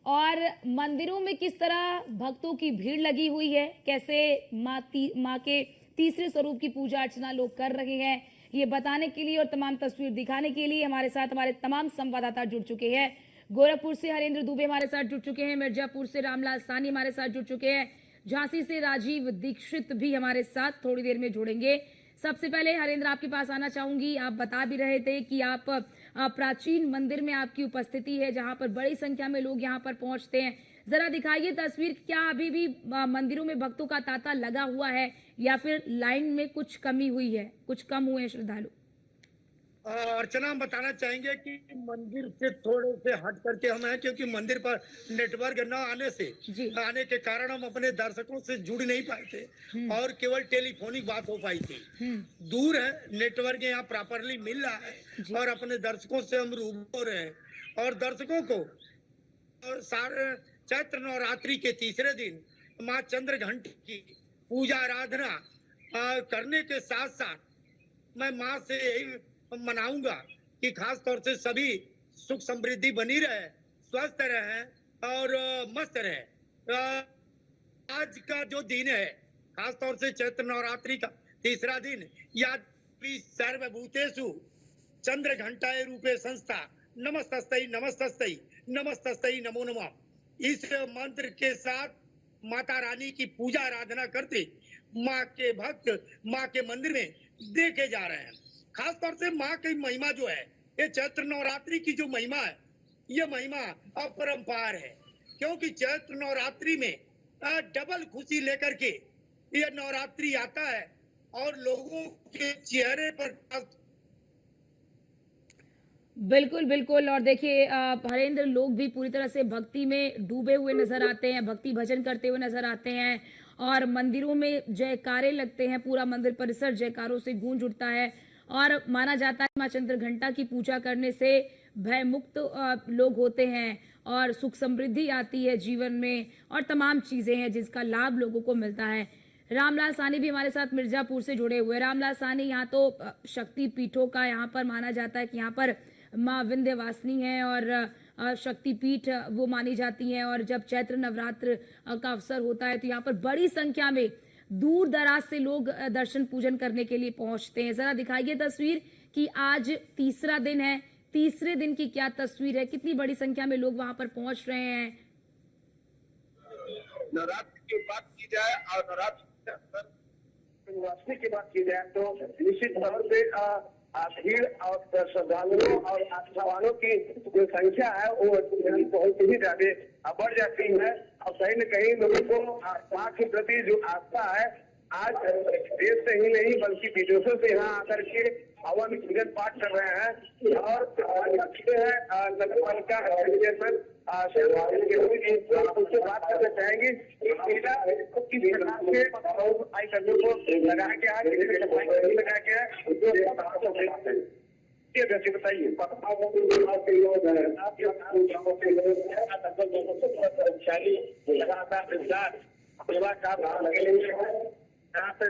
और मंदिरों में किस तरह भक्तों की भीड़ लगी हुई है, कैसे माँ के तीसरे स्वरूप की पूजा अर्चना लोग कर रहे हैं, ये बताने के लिए और तमाम तस्वीर दिखाने के लिए हमारे साथ हमारे तमाम संवाददाता जुड़ चुके हैं। गोरखपुर से हरेंद्र दुबे हमारे साथ जुड़ चुके हैं, मिर्जापुर से रामलाल सानी हमारे साथ जुड़ चुके हैं, झांसी से राजीव दीक्षित भी हमारे साथ थोड़ी देर में जुड़ेंगे। सबसे पहले हरेंद्र आपके पास आना चाहूंगी। आप बता भी रहे थे कि आप प्राचीन मंदिर में आपकी उपस्थिति है, जहां पर बड़ी संख्या में लोग यहां पर पहुंचते हैं। जरा दिखाइए तस्वीर, क्या अभी भी मंदिरों में भक्तों का तांता लगा हुआ है या फिर लाइन में कुछ कमी हुई है, कुछ कम हुए हैं श्रद्धालु? अर्चना, हम बताना चाहेंगे कि मंदिर से थोड़े से हट करके हम हैं, क्योंकि मंदिर पर नेटवर्क न आने के कारण हम अपने दर्शकों से जुड़ नहीं पाए थे और केवल टेलीफोनिक बात हो पाई थी। दूर है, नेटवर्क यहाँ प्रॉपरली मिल रहा है और अपने दर्शकों से हम रूबरू हो रहे हैं। और दर्शकों को चैत्र नवरात्रि के तीसरे दिन माँ चंद्र घंटी की पूजा आराधना करने के साथ साथ मैं माँ से यही मनाऊंगा कि खास तौर से सभी सुख समृद्धि बनी रहे, स्वस्थ रहे और मस्त रहे। आज का जो दिन है, खास तौर से चैत्र नवरात्रि का तीसरा दिन, या सर्वभूतेषु चंद्र घंटाए रूपे संस्था नमस्तस्तै नमस्तस्तै नमस्तस्तै नमो नमः, इस मंत्र के साथ माता रानी की पूजा आराधना करते माँ के भक्त माँ के मंदिर में देखे जा रहे हैं। खास तौर से माँ की महिमा जो है, ये चैत्र नवरात्रि की जो महिमा है, ये महिमा अपरंपार है, क्योंकि चैत्र नवरात्रि में डबल खुशी लेकर के ये नवरात्रि आता है और लोगों के चेहरे पर बिल्कुल बिल्कुल। और देखिए हरेंद्र, लोग भी पूरी तरह से भक्ति में डूबे हुए नजर आते हैं, भक्ति भजन करते हुए नजर आते हैं और मंदिरों में जयकारे लगते हैं, पूरा मंदिर परिसर जयकारों से गूंज उठता है और माना जाता है माँ चंद्र घंटा की पूजा करने से भय मुक्त लोग होते हैं और सुख समृद्धि आती है जीवन में और तमाम चीजें हैं जिसका लाभ लोगों को मिलता है। रामलाल सानी भी हमारे साथ मिर्जापुर से जुड़े हुए। रामलाल सानी, यहाँ तो शक्ति पीठों का यहाँ पर माना जाता है कि यहाँ पर माँ विंध्यवासिनी है और शक्तिपीठ वो मानी जाती हैं और जब चैत्र नवरात्र का अवसर होता है तो यहाँ पर बड़ी संख्या में दूर दराज से लोग दर्शन पूजन करने के लिए पहुंचते हैं। जरा दिखाइए तस्वीर कि आज तीसरा दिन है, तीसरे दिन की क्या तस्वीर है, कितनी बड़ी संख्या में लोग वहां पर पहुंच रहे हैं। नवरात्र की बात की जाए और नवरात्रि की बात की जाए तो निश्चित तौर पे भीड़ और श्रद्धालुओं और आस्था वालों की जो संख्या है वो बहुत ही ज्यादा बढ़ जाती है और कहीं न कहीं लोगों को माँ के प्रति जो आस्था है, आज देश से ही नहीं बल्कि विदेशों से यहाँ आकर के हवन पूजन पाठ कर रहे हैं और नगर पालिका चेयरमैन उससे बात करना चाहेंगे किस प्रकार से सफाई कर्मियों को लगाया गया है, सफाई लगाया गया है, बताइए। कर्मचारी लगातार सेवा का भाव लगे हुए हैं, यहाँ पे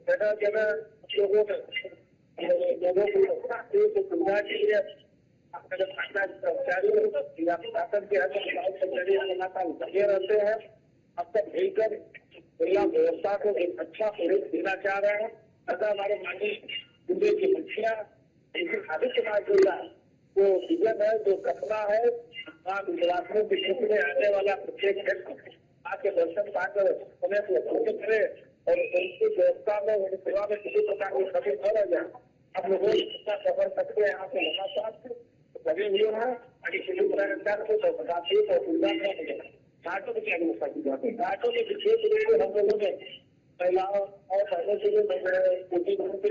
जगह जगह लोगों को सुविधा के लिए कर्मचारी रहते हैं। अब तक मिलकर जिला व्यवस्था को एक अच्छा स्वरूप देना चाह रहे हैं। अतः हमारे माननीय जिले की मुखिया आदित्यनाथ जिला जो विजन है, जो कपड़ा है, गुजरातियों के क्षेत्र में आने वाला प्रत्येक व्यक्ति आके दर्शन पाकर उन्हें सुरक्षित करे और उनकी व्यवस्था में उनकी सेवा में किसी प्रकार की कमी न रह जाए। हम लोग जितना सफर सकते हैं यहाँ से लगातार लगे हुए हैं, किसी प्रकार से घाटों की क्या व्यवस्था की जाती है। घाटों के विशेष रूप से हम लोगों ने महिलाओं और बहनों के लिए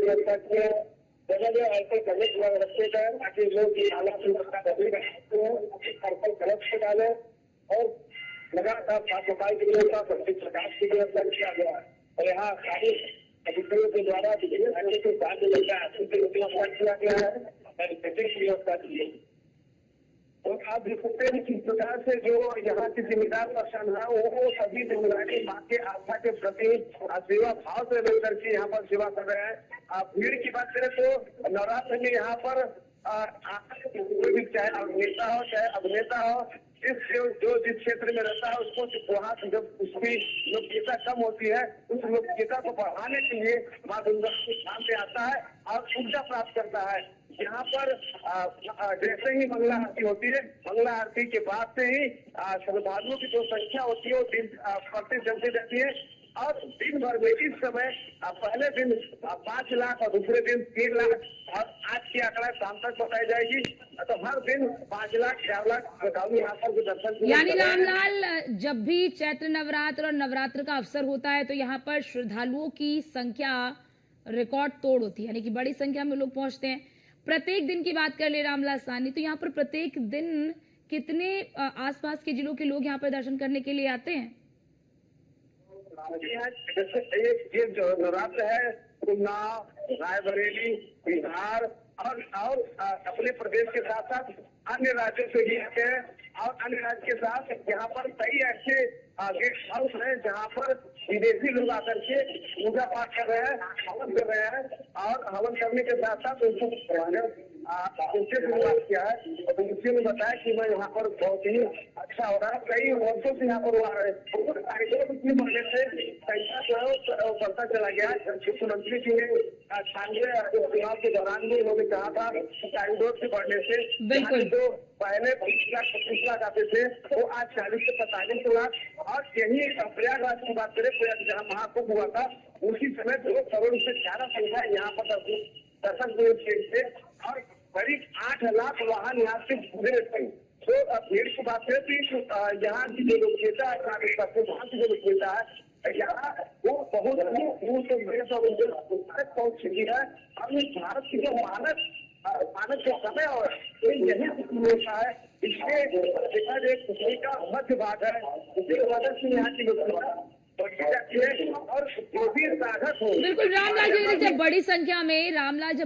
व्यवस्था की है। जगह जगह ऐसे कलेक्ट रखे गए ताकि लोग हालात पर्पल कलेक्ट डाले और लगातार साफ सफाई की व्यवस्था, स्वच्छ प्रकाश की व्यवस्था किया गया है और यहाँ सारे अधिकारियों के द्वारा विभिन्न अन्य के साथ व्यवस्था किया गया है, मैन्युफैक्चरिंग की व्यवस्था की गई। तो आप देख सकते हैं किस प्रकार से जो यहाँ के जिम्मेदार पर्सन है वो सभी जिम्मेदारी माँ के आस्था के प्रति सेवा भाव से लेकर के यहाँ पर सेवा कर रहे हैं। आप भीड़ की बात करें तो नवरात्र में यहाँ पर कोई भी चाहे अभिनेता हो चाहे अभिनेता हो, जिस क्षेत्र में रहता है उसको वहाँ जब उसकी लोकप्रियता कम होती है उस लोकप्रियता को बढ़ाने के लिए माँ दुर्गा के सामने आता है और ऊर्जा प्राप्त करता है। यहाँ पर जैसे ही मंगला आरती होती है, मंगला आरती के बाद से ही श्रद्धालुओं की जो संख्या होती है वो दिन बढ़ते चलती रहती है और दिन भर में इस समय पहले दिन 5 लाख और दूसरे दिन 3 लाख और आज की आंकड़ा शाम तक बताई जाएगी। तो हर दिन 5 लाख 4 लाख श्रद्धालु यहाँ पर दर्शन। यानी रामलाल, जब भी चैत्र नवरात्र और नवरात्र का अवसर होता है तो यहाँ पर श्रद्धालुओं की संख्या रिकॉर्ड तोड़ होती है, यानी कि बड़ी संख्या में लोग पहुंचते हैं। प्रत्येक दिन की बात कर ले रामलाल साहनी, तो यहाँ पर प्रत्येक दिन कितने आसपास के जिलों के लोग यहाँ पर दर्शन करने के लिए आते हैं? ये जो नवरात्र है उन्नाव, रायबरेली, बिहार और अपने प्रदेश के साथ साथ अन्य राज्यों से भी आते हैं और अन्य राज्य के साथ यहाँ पर कई ऐसे गेस्ट हाउस है जहाँ पर विदेशी लोग आकर के पूजा पाठ कर रहे हैं, हवन कर रहे हैं और हवन करने के साथ साथ उनसे भी बात किया है और उनसे ने बताया कि मैं यहाँ पर बहुत ही अच्छा हो रहा है। कई वर्षों से यहाँ पर वो आ रहे हैं, कार्यक्रम बढ़ने से पैसा जो है वो बढ़ता चला गया है। मुख्यमंत्री जी ने 98 चुनाव के दौरान भी उन्होंने कहा था कि कॉरिडोर के बढ़ने से जो पहले 20 लाख 25 लाख आते थे वो आज 40 से 45 लाख और यही प्रयागराज की बात करें, जहाँ महाकुंभ हुआ था उसी समय 2 करोड़ से ज्यादा संख्या यहाँ पर दर्शन थे और करीब 8 लाख वाहन यहाँ से गुजरे थे। तो भीड़ की बात करें तो यहाँ की जो लोकप्रियता है, वहाँ की जो लोकप्रियता है यहाँ वो बहुत ही दूर से देश और पहुंच चुकी है। अब भारत की जो मानव के समय और यही होता है, इसमें देखा जाए खुशी का मध्य भाग है, इसी वजह से यहाँ की लोकप्रियता और जो भी साधक हो। बिल्कुल रामलाल जी, जब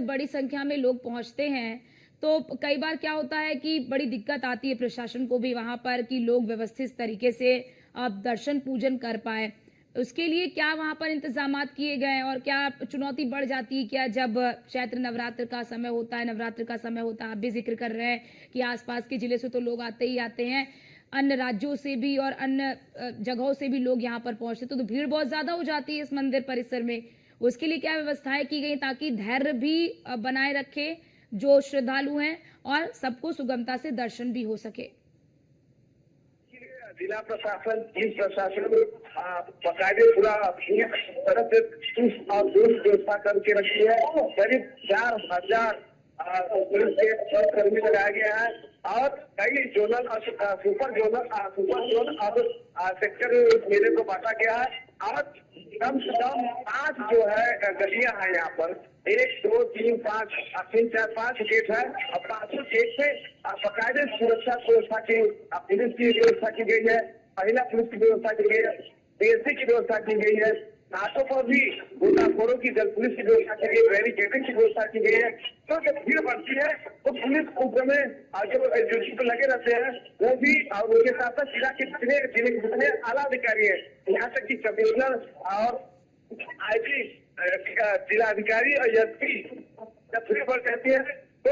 बड़ी संख्या में लोग पहुंचते हैं तो कई बार क्या होता है कि बड़ी दिक्कत आती है प्रशासन को भी वहां पर कि लोग व्यवस्थित तरीके से दर्शन पूजन कर पाए। उसके लिए क्या वहां पर इंतजामात किए गए और क्या चुनौती बढ़ जाती है क्या जब चैत्र नवरात्र का समय होता है, नवरात्र का समय होता है? आप भी जिक्र कर रहे हैं कि आसपास के जिले से तो लोग आते ही आते हैं, अन्य राज्यों से भी और अन्य जगहों से भी लोग यहाँ पर पहुंचते तो भीड़ बहुत ज्यादा हो जाती है इस मंदिर परिसर में। उसके लिए क्या व्यवस्थाएं की गई ताकि धैर्य भी बनाए रखे जो श्रद्धालु हैं और सबको सुगमता से दर्शन भी हो सके? जिला प्रशासन, पुलिस प्रशासन बकायदे पूरा तरह से और दुरुस्त व्यवस्था करके रखी है। करीब 4000 पुलिस के कर्मी लगाया गया है और कई जोनल और सुपर जोन और सेक्टर मेले को बांटा गया है और कम से कम 5 जो है गलियां हैं यहाँ पर, 1 2 3 5 3 4 5 गेट है और 5 गेट पे बकायदे सुरक्षा व्यवस्था की पुलिस की व्यवस्था की गई है, महिला पुलिस की व्यवस्था की गई है, पीएससी की व्यवस्था की गई है, नाटों पर भी गोताखोरों की जल पुलिस की व्यवस्था की गई, बैरिकेडिंग की व्यवस्था की गई है। तो जब भीड़ बढ़ती है तो पुलिस ऊपर में जो ड्यूटी पर लगे रहते हैं वो भी और उनके साथ साथ जिला के जितने आला अधिकारी है, यहाँ तक कि कमिश्नर और आईजी जिला अधिकारी और एसपी जब भीड़ बढ़ जाती है तो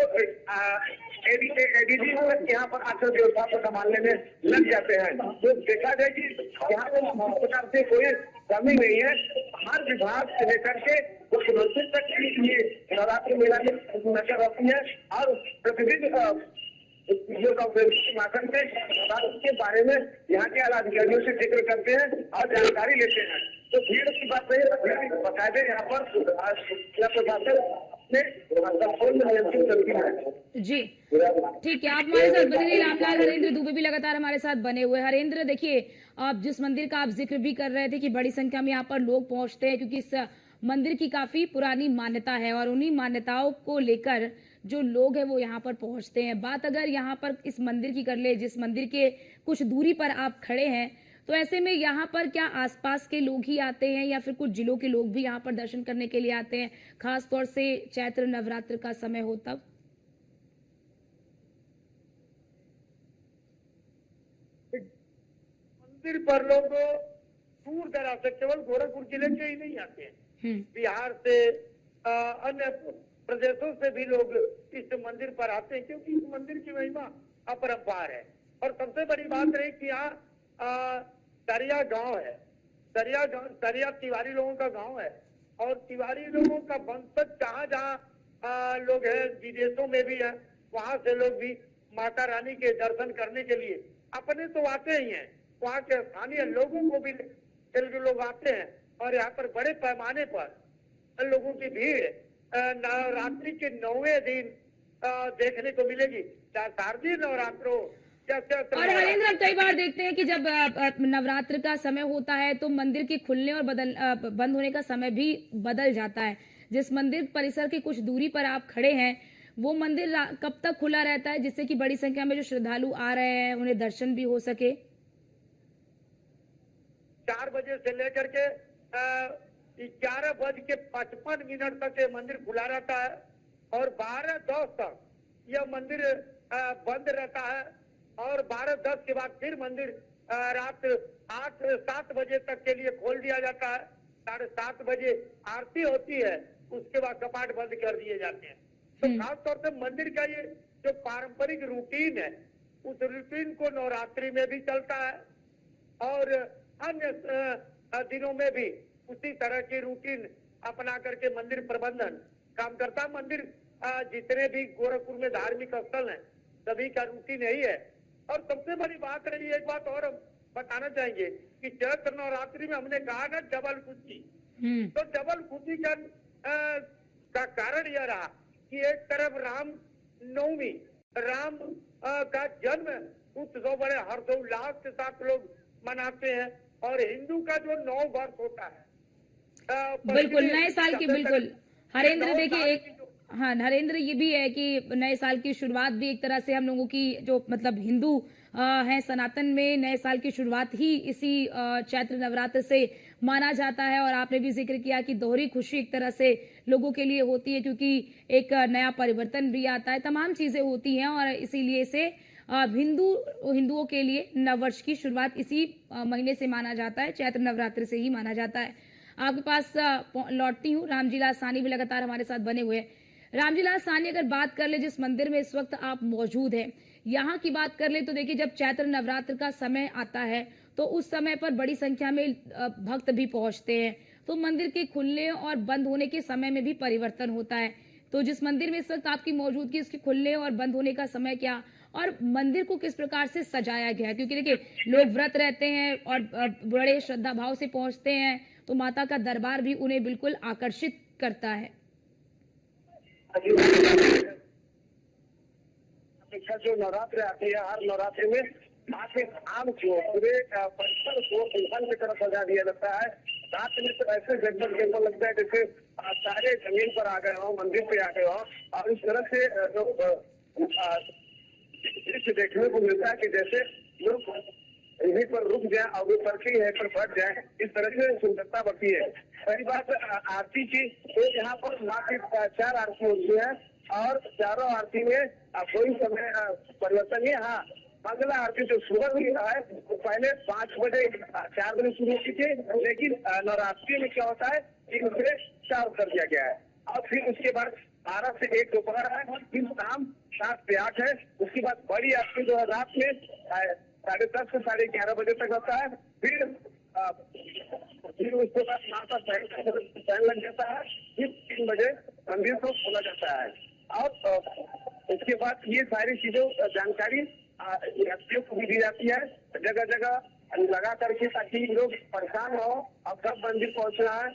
एडीजी यहाँ पर आकर व्यवस्था को संभालने में लग जाते हैं। तो देखा जाए कि यहाँ पर प्रकार से कोई कमी नहीं है, हर विभाग से लेकर के मुख्यमंत्री तक ये नवरात्रि मेला में नजर आती है और प्रतिदिन माध्यम से नवरात्रि के बारे में यहाँ के आला अधिकारियों से जिक्र करते हैं और जानकारी लेते हैं। तो भीड़ की बात नहीं है, बकायदे यहाँ पर जिला प्रशासन जी ठीक है, आप हमारे साथ बने रहिए। रामलाल, हरेंद्र दुबे भी लगातार हमारे साथ बने हुए। हरेंद्र, देखिए आप जिस मंदिर का आप जिक्र भी कर रहे थे कि बड़ी संख्या में यहाँ पर लोग पहुंचते हैं क्योंकि इस मंदिर की काफी पुरानी मान्यता है और उन्हीं मान्यताओं को लेकर जो लोग हैं वो यहाँ पर पहुंचते हैं। बात अगर यहाँ पर इस मंदिर की कर ले, जिस मंदिर के कुछ दूरी पर आप खड़े हैं तो ऐसे में यहाँ पर क्या आसपास के लोग ही आते हैं या फिर कुछ जिलों के लोग भी यहाँ पर दर्शन करने के लिए आते हैं, खास तौर से चैत्र नवरात्र का समय हो तब? मंदिर पर लोग दूर दराज से, केवल गोरखपुर जिले के ही नहीं आते हैं, बिहार से अन्य प्रदेशों से भी लोग इस मंदिर पर आते हैं, क्योंकि इस मंदिर की महिमा अपरंपार है। और सबसे बड़ी बात रही कि यहाँ सरिया गांव है, सरिया तिवारी लोगों का गांव है, और तिवारी लोगों का वंशज जहाँ जहाँ लोग हैं, विदेशों में भी है, वहां से लोग भी माता रानी के दर्शन करने के लिए अपने तो आते ही हैं, वहाँ के स्थानीय लोगों को भी लोग आते हैं। और यहाँ पर बड़े पैमाने पर लोगों की भीड़ नवरात्रि के 9वें दिन देखने को मिलेगी, चाहे शारदीय नवरात्र हो या और हरेंद्र, हम कई बार देखते हैं कि जब नवरात्र का समय होता है तो मंदिर के खुलने और बंद होने का समय भी बदल जाता है। जिस मंदिर परिसर की कुछ दूरी पर आप खड़े हैं, वो मंदिर कब तक खुला रहता है, जिससे कि बड़ी संख्या में जो श्रद्धालु आ रहे हैं उन्हें दर्शन भी हो सके? 4 बजे से लेकर के 11:55 तक ये मंदिर खुला रहता है, और 12:10 तक यह मंदिर बंद रहता है, और 12:10 के बाद फिर मंदिर रात 7 बजे तक के लिए खोल दिया जाता है। 7:30 बजे आरती होती है, उसके बाद कपाट बंद कर दिए जाते हैं। तो खास तौर से मंदिर का ये जो पारंपरिक रूटीन है, उस रूटीन को नवरात्रि में भी चलता है, और अन्य दिनों में भी उसी तरह की रूटीन अपना करके मंदिर प्रबंधन काम करता है। मंदिर जितने भी गोरखपुर में धार्मिक स्थल हैं, सभी का रूटीन यही है। और सबसे बड़ी बात रही, एक बात और हम बताना चाहेंगे कि चैत्र नवरात्रि में हमने कहा ना डबल खुशी, तो डबल खुशी का कारण यह रहा कि एक तरफ राम नवमी, राम का जन्म उत्सव बड़े हर्षोल्लास के साथ लोग मनाते हैं, और हिंदू का जो 9 वर्ष होता है बिल्कुल नए साल की, बिल्कुल हरेंद्र, देखिए हाँ नरेंद्र, ये भी है कि नए साल की शुरुआत भी एक तरह से हम लोगों की जो मतलब हिंदू हैं सनातन में नए साल की शुरुआत ही इसी चैत्र नवरात्र से माना जाता है। और आपने भी जिक्र किया कि दोहरी खुशी एक तरह से लोगों के लिए होती है, क्योंकि एक नया परिवर्तन भी आता है, तमाम चीजें होती हैं, और इसीलिए इसे हिंदुओं के लिए नववर्ष की शुरुआत इसी महीने से माना जाता है, चैत्र नवरात्र से ही माना जाता है। आपके पास लौटती हूँ, रामजीलाल साहनी भी लगातार हमारे साथ बने हुए हैं। रामजीलाल साहनी, अगर बात कर ले जिस मंदिर में इस वक्त आप मौजूद हैं, यहाँ की बात कर ले तो देखिए जब चैत्र नवरात्र का समय आता है तो उस समय पर बड़ी संख्या में भक्त भी पहुंचते हैं, तो मंदिर के खुलने और बंद होने के समय में भी परिवर्तन होता है। तो जिस मंदिर में इस वक्त आपकी मौजूदगी, इसके खुलने और बंद होने का समय क्या, और मंदिर को किस प्रकार से सजाया गया है? क्योंकि देखिए लोग व्रत रहते हैं और बड़े श्रद्धा भाव से पहुंचते हैं, तो माता का दरबार भी उन्हें बिल्कुल आकर्षित करता है। जो नवरात्र आते हैं, हर नवरात्रि में माँ के धाम को, पूरे परिसर को दुल्हन की तरफ सजा दिया जाता है। रात में तो ऐसे जगमग लगता है जैसे सारे जमीन पर आ गए हो, मंदिर पे आ गए हो, और इस तरह से जो दृश्य देखने को मिलता है कि जैसे लोग यहीं पर रुक जाए और परखी है पर बढ़ जाए, इस तरह से सुंदरता बढ़ती है। पहली बात आरती की, तो यहाँ पर माँ की 4 आरती होती है, और चारों आरती में कोई समय परिवर्तन नहीं। हाँ, अगला आरती जो सुबह हुई है वो पहले 5 बजे 4 बजे शुरू हुई थी, लेकिन नवरात्रि में क्या होता है कि उसे 4 कर दिया गया है, और फिर उसके बाद 12 से 1 दोपहर है, फिर शाम 7 से 8 है। उसके बाद बड़ी आरती जो है रात में 10:30 से 11:30 बजे तक होता है। फिर उसके बाद माता टाइम लग जाता है, फिर 3 बजे मंदिर को खोला जाता है। और इसके बाद ये सारी चीजों जानकारी यात्रियों को भी दी जाती है, जगह जगह लगा करके, ताकि लोग परेशान हो और कब मंदिर पहुंचना है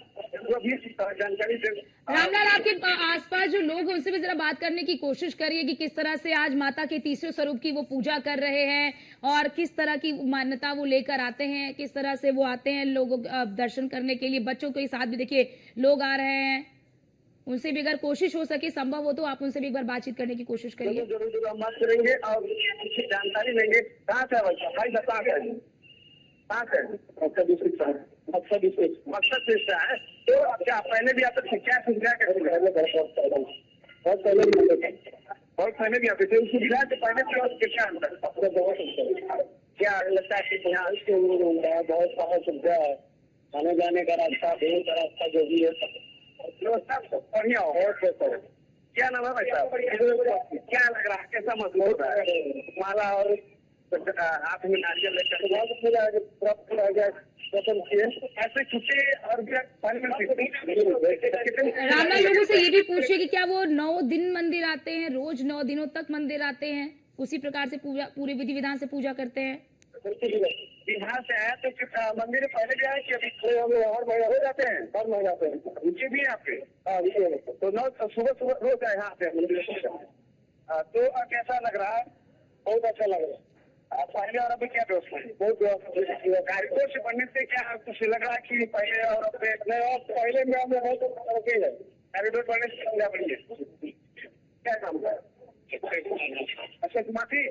वो भी जानकारी दे। रामलाल, आपके आसपास जो लोग हैं उनसे भी जरा बात करने की कोशिश करिए कि किस तरह से आज माता के तीसरे स्वरूप की वो पूजा कर रहे हैं, और किस तरह की मान्यता वो लेकर आते हैं, किस तरह से वो आते हैं लोगों दर्शन करने के लिए। बच्चों के साथ भी देखिए लोग आ रहे हैं, उनसे भी अगर कोशिश हो सके, संभव हो तो आप उनसे भी एक बार बातचीत करने की कोशिश करिए। जरूर हम बात करेंगे और जानकारी लेंगे। कहाँ से बच्चा भाई बता कहाँ से? मकसद से है। तो क्या पहले भी आते थे? क्या सुविधा कैसे? बहुत पहले भी आते थे। सुविधा से पहले भी और क्या अंतर? क्या लगता है कि यहाँ बहुत सारा सुविधा है, आने जाने का रास्ता, देने का रास्ता जो भी है व्यवस्था बढ़िया हो। क्या नाम है भाई साहब? क्या लग रहा है, कैसा महसूस होता है? माला और हाथ में नारियल लेकर ऐसे छुट्टी और भी रामलाल लोगों से ये भी पूछिए कि क्या वो 9 दिन मंदिर आते हैं, रोज 9 दिनों तक मंदिर आते हैं, उसी प्रकार से पूजा पूरे विधि विधान से पूजा करते हैं? बिहार से आया तो मंदिर पहले भी आए कि अभी थोड़े और महीने हो जाते हैं, और महीने जाते हैं नीचे भी आपके? तो 9 सुबह सुबह रोज आए यहाँ पे मंदिर। तो कैसा लग रहा है? बहुत अच्छा लग रहा है। पहले और अभी क्या व्यवस्था है? बहुत व्यवस्था। कारीगर से बनने से क्या कुछ लग रहा है कि पहले और अब पहले में हमें बहुत है कारीगर बनने से सुविधा बढ़ी है? क्या काम है? अच्छा कुमारी,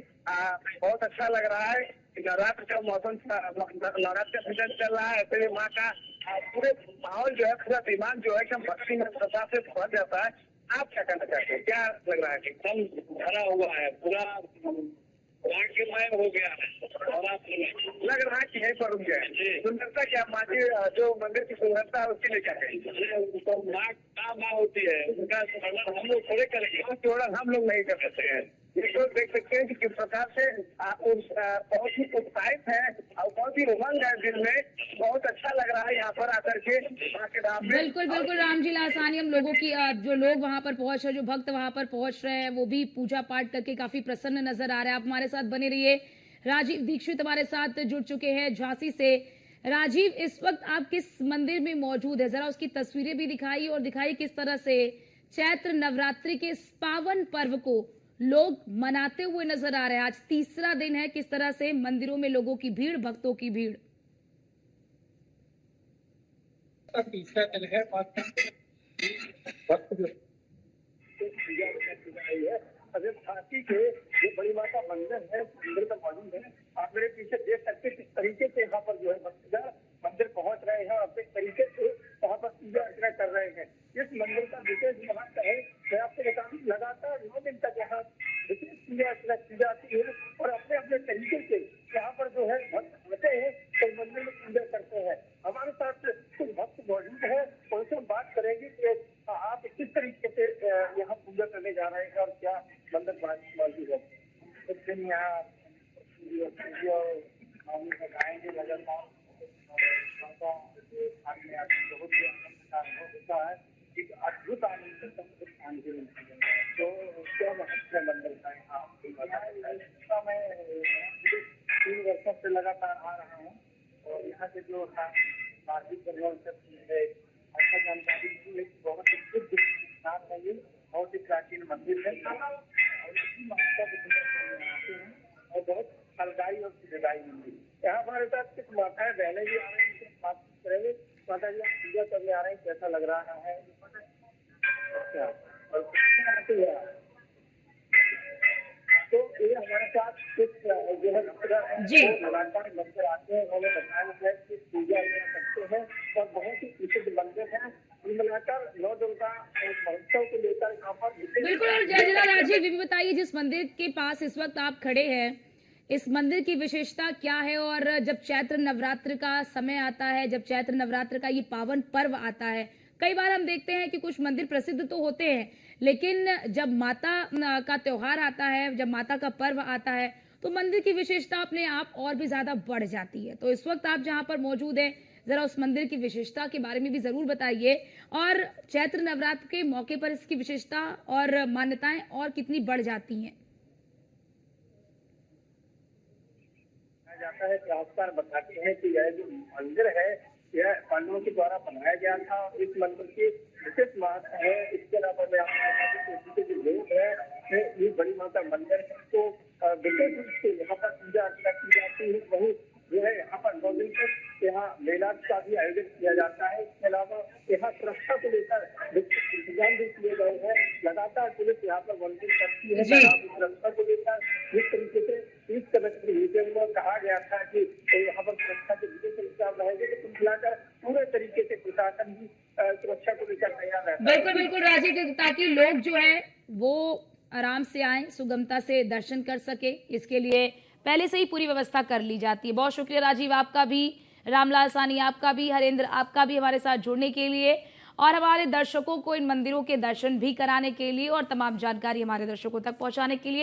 बहुत अच्छा लग रहा है। नवरात्र का मौसम, नवरात्र का सीजन चल रहा है, तो माँ का पूरे माहौल जो है, पूरा दिमाग जो है एकदम भक्ति में श्रद्धा से भर जाता है। आप क्या कहना चाहते हैं? क्या लग रहा है? एकदम भरा हुआ है, पूरा भाग्यमय हो गया है। लग रहा है कि यही पर रुक गया। सुंदरता क्या माँ की, जो मंदिर की सुंदरता है उसके लिए क्या कहेंगे? तो माँ होती है, उनका वर्णन हम लोग थोड़े करेंगे, वर्णन हम लोग नहीं कर सकते हैं। ये तो देख सकते हैं कि किस प्रकार से बहुत ही उत्साहित है और बहुत ही उमंग है दिल में। बहुत अच्छा लग रहा है यहाँ पर आकर के माँ के धाम में। बिल्कुल बिल्कुल राम जी लासानी, हम लोगों की जो लोग वहां पर पहुंच रहे, जो भक्त वहां पर पहुंच रहे हैं, वो भी पूजा पाठ करके काफी प्रसन्न नजर आ रहे हैं। आप हमारे साथ बने रहिए। राजीव दीक्षित हमारे साथ जुड़ चुके हैं झांसी से। राजीव, इस वक्त आप किस मंदिर में मौजूद है? जरा उसकी तस्वीरें भी दिखाइए और दिखाइए किस तरह से चैत्र नवरात्रि के इस पावन पर्व को लोग मनाते हुए नजर आ रहे हैं। आज तीसरा दिन है, किस तरह से मंदिरों में लोगों की भीड़, भक्तों की भीड़। तीसरा दिन है अगर झांसी के जो बड़ी माता मंदिर है, मंदिर में मौजूद है। आप मेरे पीछे देख सकते हैं किस तरीके से यहाँ पर जो है भक्तजन मंदिर पहुंच रहे हैं और किस तरीके से यहाँ पर पूजा अर्चना कर रहे हैं। इस मंदिर का विशेष महत्व है। मैं आपको बता दूं, लगातार 9 दिन तक यहाँ विशेष पूजा अर्चना की जाती है और अपने अपने तरीके से यहाँ पर जो है भक्त आते हैं तो मंदिर में पूजा करते हैं। हमारे साथ कुछ भक्त मौजूद है, उनसे हम बात करेंगे कि आप किस तरीके से यहाँ पूजा करने जा रहे हैं और क्या मंदिर मौजूद है। कुछ दिन यहाँ गाएंगे लगातार बहुत ही आनंद होता है। एक अद्भुत आनंद शांति मिलती है। तो क्या महत्व है मंदिर का यहाँ? मैं 3 वर्षों से लगातार आ रहा हूँ और यहाँ के जो धार्मिक परिवार है ऐसा जानकारी बहुत ही शुद्ध स्थान है। ये बहुत ही प्राचीन मंदिर है और इसी मान्यता के आते हैं और बहुत फलदायी और सुविधाई मंदिर। यहाँ हमारे साथ कुछ माताएं बहने भी आ रहे हैं, बात करेंगे। माता जी पूजा करने आ रहे हैं, कैसा लग रहा है? अच्छा, तो ये हमारे साथ कुछ जो है लगातार मंदिर आते हैं, उन्होंने बताया है कि पूजा करते हैं और बहुत ही प्रसिद्ध मंदिर है। मिलाकर 9 दिन का महोत्सव को लेकर यहाँ पर बिल्कुल। और जरा राजीव, ये भी बताइए, जिस मंदिर के पास इस वक्त आप खड़े हैं, इस मंदिर की विशेषता क्या है? और जब चैत्र नवरात्र का समय आता है, जब चैत्र नवरात्र का ये पावन पर्व आता है, कई बार हम देखते हैं कि कुछ मंदिर प्रसिद्ध तो होते हैं, लेकिन जब माता का त्योहार आता है, जब माता का पर्व आता है, तो मंदिर की विशेषता अपने आप और भी ज्यादा बढ़ जाती है। तो इस वक्त आप जहां पर मौजूद हैं, जरा उस मंदिर की विशेषता के बारे में भी जरूर बताइए और चैत्र नवरात्र के मौके पर इसकी विशेषता और मान्यताएं और कितनी बढ़ जाती हैं। जाता है इतिहासकार बताते हैं कि यह जो मंदिर है यह पांडवों के द्वारा बनाया गया था। इस मंदिर की विशेष महत्व है। इसके अलावा मैं आपको जो लोग है ये बड़ी माता मंदिर को विशेष रूप से यहाँ पर पूजा अर्चना की जाती है। वही जो है यहाँ पर 9 दिन तक यहाँ मेला का भी आयोजन किया जाता है। इसके अलावा यहाँ सुरक्षा को लेकर इंतजाम भी किए गए हैं। लगातार पुलिस यहाँ पर मंदिर करती है सुरक्षा को लेकर। जिस तरीके से इस कहा गया था कि यहाँ पर सुरक्षा के खिलाकर पूरे तरीके से प्रशासन भी सुरक्षा को लेकर तैयार रहता है। बिल्कुल बिल्कुल राजीव, ताकि लोग जो है वो आराम से आए, सुगमता से दर्शन कर सके, इसके लिए पहले से ही पूरी व्यवस्था कर ली जाती है। बहुत शुक्रिया राजीव आपका भी, रामलाल सानी आपका भी, हरेंद्र आपका भी हमारे साथ जुड़ने के लिए और हमारे दर्शकों को इन मंदिरों के दर्शन भी कराने के लिए और तमाम जानकारी हमारे दर्शकों तक पहुंचाने के लिए।